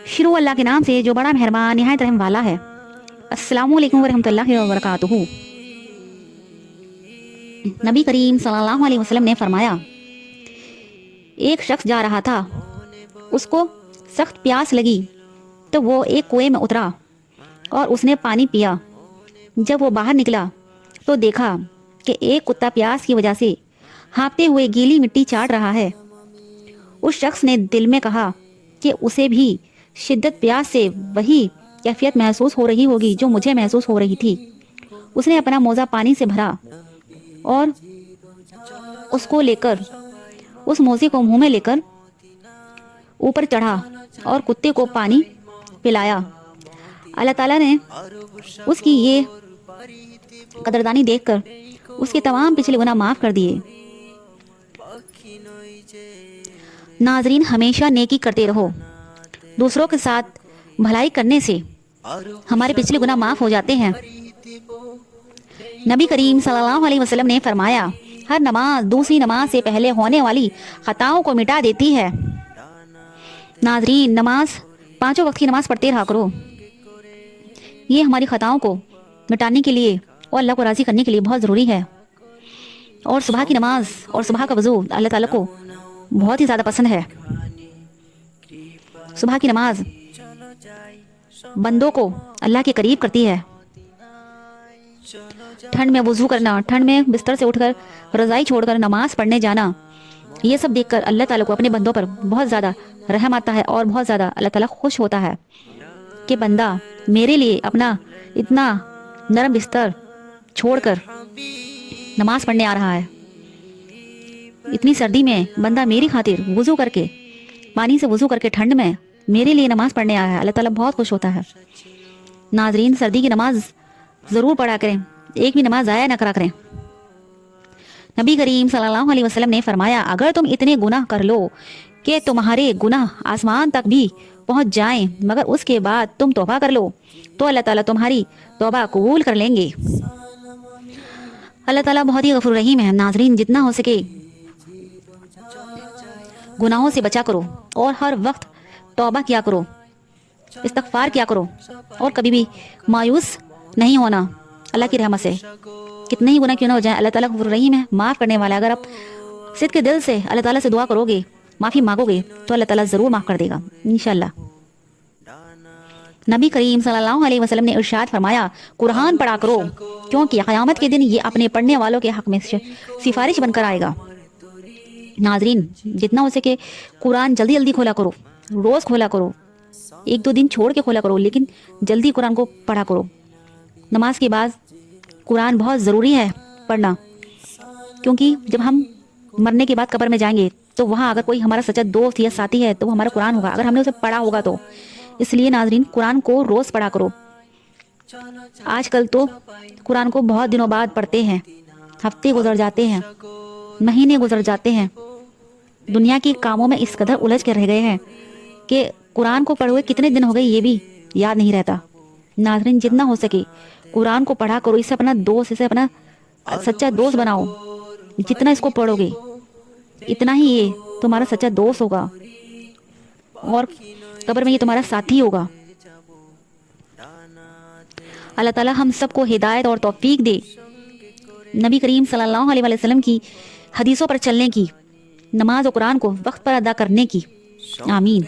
शुरू अल्लाह के नाम से जो बड़ा मेहरबान निहायत रहम वाला है। अस्सलामु अलैकुम वरहमतुल्लाहि वबरकातुहू। नबी करीम सल्लल्लाहु अलैहि वसल्लम ने फरमाया, एक शख्स जा रहा था, उसको सख्त प्यास लगी तो वो एक कुएं में उतरा और उसने पानी पिया। जब वो बाहर निकला तो देखा कि एक कुत्ता प्यास की वजह से हाँफते हुए गीली मिट्टी चाट रहा है। उस शख्स ने दिल में कहा कि उसे भी शिद्दत प्यास से वही कैफियत महसूस हो रही होगी जो मुझे महसूस हो रही थी। उसने अपना मोज़ा पानी से भरा और उसको लेकर उस मोज़े को मुंह में लेकर ऊपर चढ़ा और कुत्ते को पानी पिलाया। अल्लाह ताला ने उसकी ये कदरदानी देखकर उसके तमाम पिछले गुनाह माफ़ कर दिए। नाजरीन, हमेशा नेकी करते रहो। दूसरों के साथ भलाई करने से हमारे पिछले गुनाह माफ़ हो जाते हैं। नबी करीम सल्लल्लाहु अलैहि वसल्लम ने फरमाया, हर नमाज दूसरी नमाज से पहले होने वाली खताओं को मिटा देती है। नाजरीन, नमाज पांचों वक्त की नमाज पढ़ते रहा करो। ये हमारी खताओं को मिटाने के लिए और अल्लाह को राज़ी करने के लिए बहुत ज़रूरी है। और सुबह की नमाज और सुबह का वज़ू अल्लाह ताला को बहुत ही ज़्यादा पसंद है। सुबह की नमाज बंदों को अल्लाह के करीब करती है। ठंड में वज़ू करना, ठंड में बिस्तर से उठकर रज़ाई छोड़कर नमाज पढ़ने जाना, ये सब देखकर अल्लाह ताला को अपने बंदों पर बहुत ज़्यादा रहम आता है और बहुत ज़्यादा अल्लाह ताला खुश होता है कि बंदा मेरे लिए अपना इतना नरम बिस्तर छोड़कर नमाज पढ़ने आ रहा है। इतनी सर्दी में बंदा मेरी खातिर वज़ू करके, पानी से वज़ू करके ठंड में मेरे लिए नमाज पढ़ने आया है। अल्लाह ताला बहुत खुश होता है। नाजरीन, सर्दी की नमाज ज़रूर पढ़ा करें, एक भी नमाज ज़ाया ना करा करें। नबी करीम सल्लल्लाहु अलैहि वसल्लम ने फरमाया, अगर तुम इतने गुनाह कर लो कि तुम्हारे गुनाह आसमान तक भी पहुंच जाएं, मगर उसके बाद तुम तौबा कर लो तो अल्लाह ताला तुम्हारी तौबा कबूल कर लेंगे। अल्लाह ताला बहुत ही गफूर रहीम है। नाजरीन, जितना हो सके गुनाहों से बचा करो और हर वक्त तौबा किया करो, इस्तगफार किया करो और कभी भी मायूस नहीं होना। अल्लाह की रहमत से कितने ही गुनाह क्यों ना हो जाए, अल्लाह ताला गफूर रहीम है, माफ़ करने वाला है। अगर आप सिद्ध के दिल से अल्लाह ताला से दुआ करोगे, माफ़ी मांगोगे तो अल्लाह ताला ज़रूर माफ़ कर देगा इंशाल्लाह। नबी करीम सल्लल्लाहु अलैहि वसल्लम ने इरशाद फरमाया, कुरान पढ़ा करो क्योंकि क़यामत के दिन ये अपने पढ़ने वालों के हक में सिफारिश बनकर आएगा। नाजरीन, जितना हो सके कुरान जल्दी जल्दी खोला करो, रोज़ खोला करो, एक दो दिन छोड़ के खोला करो, लेकिन जल्दी कुरान को पढ़ा करो। नमाज के बाद कुरान बहुत ज़रूरी है पढ़ना, क्योंकि जब हम मरने के बाद कब्र में जाएंगे तो वहाँ अगर कोई हमारा सच्चा दोस्त या साथी है तो वो हमारा कुरान होगा, अगर हमने उसे पढ़ा होगा तो। इसलिए नाजरीन, कुरान को रोज़ पढ़ा करो। आजकल तो कुरान को बहुत दिनों बाद पढ़ते हैं, हफ्ते गुजर जाते हैं, महीने गुजर जाते हैं, दुनिया के कामों में इस कदर उलझ के रह गए हैं कि कुरान को पढ़े हुए कितने दिन हो गए ये भी याद नहीं रहता। नाज़रीन, जितना हो सके कुरान को पढ़ा करो, इससे अपना दोस्त, इसे अपना सच्चा दोस्त बनाओ। जितना इसको पढ़ोगे इतना ही ये तुम्हारा सच्चा दोस्त होगा और कब्र में ये तुम्हारा साथी होगा। अल्लाह ताला हम सबको हिदायत और तौफीक दे, नबी करीम सल्लल्लाहु अलैहि वसल्लम की हदीसों पर चलने की, नमाज और कुरान को वक्त पर अदा करने की। आमीन।